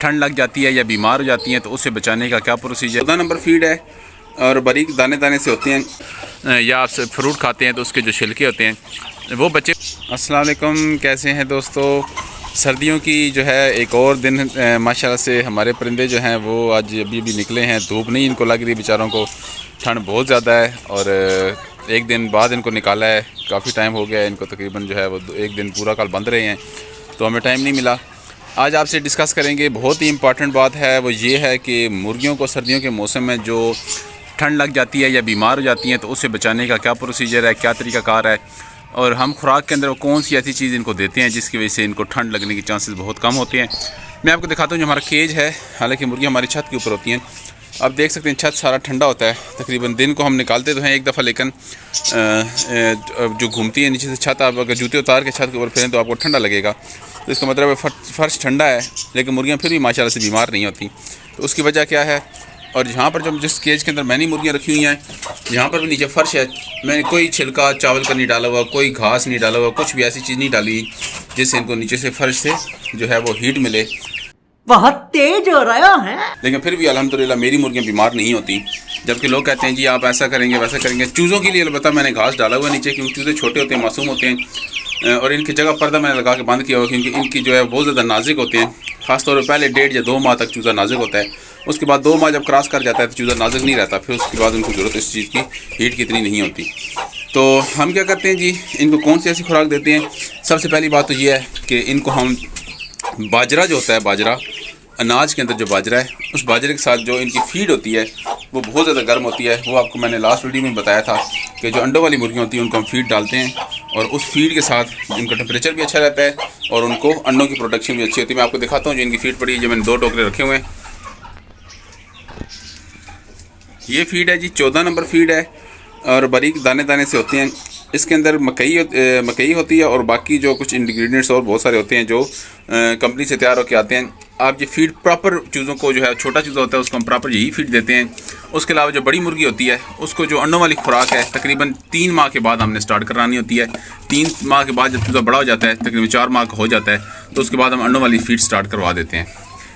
ठंड लग जाती है या बीमार हो जाती हैं तो उससे बचाने का क्या प्रोसीजर। 14 नंबर फीड है और बारीक दाने दाने से होते हैं, या आप फ्रूट खाते हैं तो उसके जो छिलके होते हैं वो बच्चे। अस्सलाम वालेकुम, कैसे हैं दोस्तों। सर्दियों की जो है एक और दिन माशाल्लाह से हमारे परिंदे जो हैं वो आज अभी भी निकले हैं। धूप नहीं इनको लग रही बेचारों को, ठंड बहुत ज़्यादा है और एक दिन बाद इनको निकाला है। काफ़ी टाइम हो गया है इनको, तकरीबन जो है वो एक दिन पूरा कल बंद रहे हैं तो हमें टाइम नहीं मिला। आज आपसे डिस्कस करेंगे, बहुत ही इम्पॉर्टेंट बात है वो ये है कि मुर्गियों को सर्दियों के मौसम में जो ठंड लग जाती है या बीमार हो जाती हैं तो उससे बचाने का क्या प्रोसीजर है, क्या तरीक़ाकार है, और हम खुराक के अंदर कौन सी ऐसी चीज़ इनको देते हैं जिसकी वजह से इनको ठंड लगने के चांसेस बहुत कम होते हैं। मैं आपको दिखाता हूँ जो हमारा केज है। हालांकि मुर्गियाँ हमारी छत के ऊपर होती हैं, आप देख सकते हैं छत सारा ठंडा होता है। तकरीबन दिन को हम निकालते तो हैं एक दफ़ा, लेकिन जो घूमती है नीचे से छत, आप अगर जूते उतार के छत के ऊपर फिरें तो आपको ठंडा लगेगा। तो इसका मतलब है फर्श ठंडा है, लेकिन मुर्गियाँ फिर भी माशाल्लाह से बीमार नहीं होती। तो उसकी वजह क्या है, और यहाँ पर जो जिस केज के अंदर मैंने मुर्गियाँ रखी हुई हैं यहाँ पर भी नीचे फ़र्श है। मैंने कोई छिलका चावल का नहीं डाला हुआ, कोई घास नहीं डाला हुआ, कुछ भी ऐसी चीज़ नहीं डाली जिससे इनको नीचे से फ़र्श से जो है वो हीट मिले। बहुत तेज हो रहा है, लेकिन फिर भी अल्हम्दुलिल्लाह मेरी मुर्गियाँ बीमार नहीं होती। जबकि लोग कहते हैं जी आप ऐसा करेंगे वैसा करेंगे। चूज़ों के लिए अलबत्ता मैंने घास डाला हुआ नीचे, क्योंकि चूज़े छोटे होते हैं, मासूम होते हैं, और इनकी जगह पर्दा मैंने लगा के बंद किया हुआ, क्योंकि इनकी जो है बहुत ज़्यादा नाजुक होते हैं। ख़ासतौर पर पहले 1.5 या 2 माह तक चूज़ा नाजुक होता है, उसके बाद 2 माह जब क्रॉस कर जाता है तो चूज़ा नाजुक नहीं रहता। फिर उसके बाद उनको ज़रूरत इस चीज़ की हीट की इतनी नहीं होती। तो हम क्या करते हैं जी, इनको कौन सी ऐसी खुराक देते हैं। सबसे पहली बात तो ये है कि इनको हम बाजरा जो होता है, बाजरा अनाज के अंदर जो बाजरा है, उस बाजरे के साथ जो इनकी फीड होती है वो बहुत ज़्यादा गर्म होती है। वो आपको मैंने लास्ट वीडियो में बताया था कि जो अंडों वाली मुर्गियाँ होती हैं उनको हम फीड डालते हैं, और उस फीड के साथ इनका टेम्परेचर भी अच्छा रहता है और उनको अंडों की प्रोडक्शन भी अच्छी होती है। मैं आपको दिखाता हूँ जो इनकी फीड पड़ी है, जो मैंने 2 टोकरे रखे हुए हैं। ये फीड है जी, 14 नंबर फीड है और बारीक दाने दाने से होते हैं। इसके अंदर मकई होती है और बाकी जो कुछ इंग्रेडिएंट्स और बहुत सारे होते हैं जो कंपनी से तैयार होकर आते हैं। आप ये फीड प्रॉपर चूज़ों को, जो है छोटा चूज़ा होता है उसको हम प्रॉपर यही फीड देते हैं। उसके अलावा जो बड़ी मुर्गी होती है उसको जो अंडों वाली खुराक है तकरीबन 3 माह के बाद हमने स्टार्ट करानी होती है। 3 माह के बाद जब चूज़ा बड़ा हो जाता है, तकरीबन 4 माह का हो जाता है, तो उसके बाद हम अंडों वाली फीड स्टार्ट करवा देते हैं।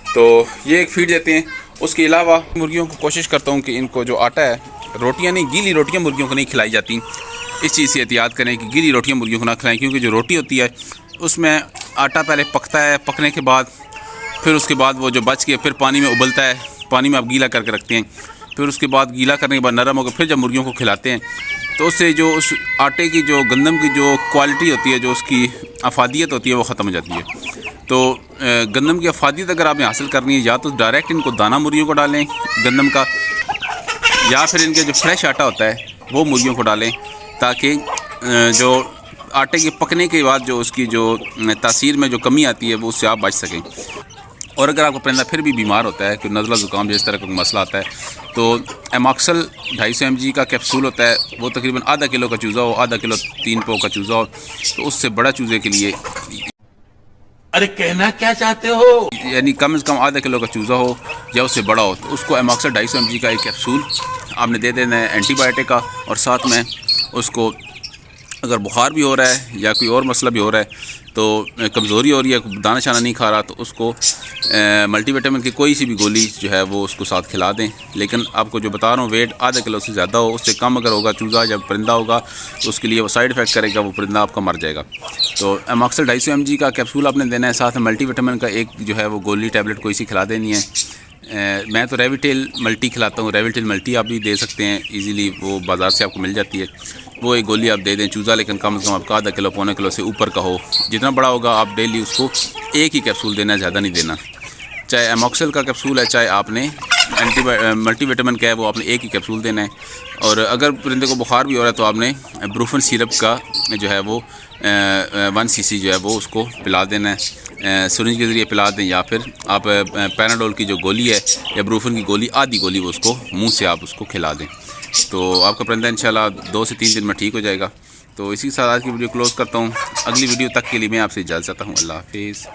तो ये एक फीड देते हैं। उसके अलावा मुर्गियों को कोशिश करता हूँ कि इनको जो आटा है, रोटियाँ नहीं, गीली रोटियाँ मुर्गियों को नहीं खिलाई जाती। इस चीज़ से एहतियात करें कि गीली रोटियाँ मुर्गियों को ना खिलाएं, क्योंकि जो रोटी होती है उसमें आटा पहले पकता है, पकने के बाद फिर उसके बाद वो जो बच के फिर पानी में उबलता है, पानी में आप गीला करके रखते हैं, फिर उसके बाद गीला करने के बाद नरम होकर फिर जब मुर्गियों को खिलाते हैं तो उससे जो उस आटे की जो गंदम की जो क्वालिटी होती है, जो उसकी अफादियत होती है वो ख़त्म हो जाती है। तो गंदम की अफादियत अगर आपने हासिल करनी है, या तो डायरेक्ट इनको दाना मुर्गियों को डालें गंदम का, या फिर इनके जो फ्रेश आटा होता है वो मुर्गियों को डालें, ताकि जो आटे के पकने के बाद जो उसकी जो तासीर में जो कमी आती है वो उससे आप बच सकें। और अगर आपका परिंदा फिर भी बीमार होता है, कोई नज़ला ज़ुकाम जिस तरह का मसला आता है, तो एमॉक्सल 250 mg का कैप्सूल होता है, वो तकरीबन आधा किलो का चूज़ा हो, आधा किलो 3 पाव का चूज़ा हो, तो उससे बड़ा चूज़े के लिए, अरे कहना क्या चाहते हो, यानी कम से कम आधा किलो का चूज़ा हो या उससे बड़ा हो, तो उसको एमॉक्सल 250 mg का एक कैप्सूल आपने दे देना है एंटीबायोटिक का। और साथ में उसको अगर बुखार भी हो रहा है या कोई और मसला भी हो रहा है, तो कमज़ोरी हो रही है, दाना शाना नहीं खा रहा, तो उसको मल्टीविटामिन की कोई सी भी गोली जो है वो उसको साथ खिला दें। लेकिन आपको जो बता रहा हूँ, वेट आधा किलो से ज़्यादा हो, उससे कम अगर होगा चूज़ा, जब परिंदा होगा तो उसके लिए वो साइड इफ़ेक्ट करेगा, वो परिंदा आपका मर जाएगा। तो एमॉक्सल 250 mg का कैप्सूल आपने देना है, साथ में मल्टीविटामिन का एक जो है वो गोली टैबलेट कोई सी खिला देनी है। मैं तो रेविटेल मल्टी खिलाता हूँ, रेविटेल मल्टी आप भी दे सकते हैं ईज़िली, वो बाज़ार से आपको मिल जाती है। वो एक गोली आप दे दें चूज़ा, लेकिन कम से कम आपका आधा किलो पौने किलो से ऊपर का हो। जितना बड़ा होगा आप डेली उसको एक ही कैप्सूल देना, ज़्यादा नहीं देना। चाहे एमॉक्सल का कैप्सूल है, चाहे आपने मल्टीविटामिन का है, वो आपने एक ही कैप्सूल देना है। और अगर परिंदे को बुखार भी हो रहा है तो आपने ब्रूफन सिरप का जो है वो 1 cc जो है वो उसको पिला देना है, सिरिंज के ज़रिए पिला दें, या फिर आप पैराडोल की जो गोली है या ब्रूफन की गोली, आधी गोली वो उसको मुंह से आप उसको खिला दें, तो आपका परिंदा इंशाल्लाह 2 से 3 दिन में ठीक हो जाएगा। तो इसी के साथ आज की वीडियो क्लोज़ करता हूँ। अगली वीडियो तक के लिए मैं आपसे इजाज़त चाहता हूँ। अल्लाह हाफिज़।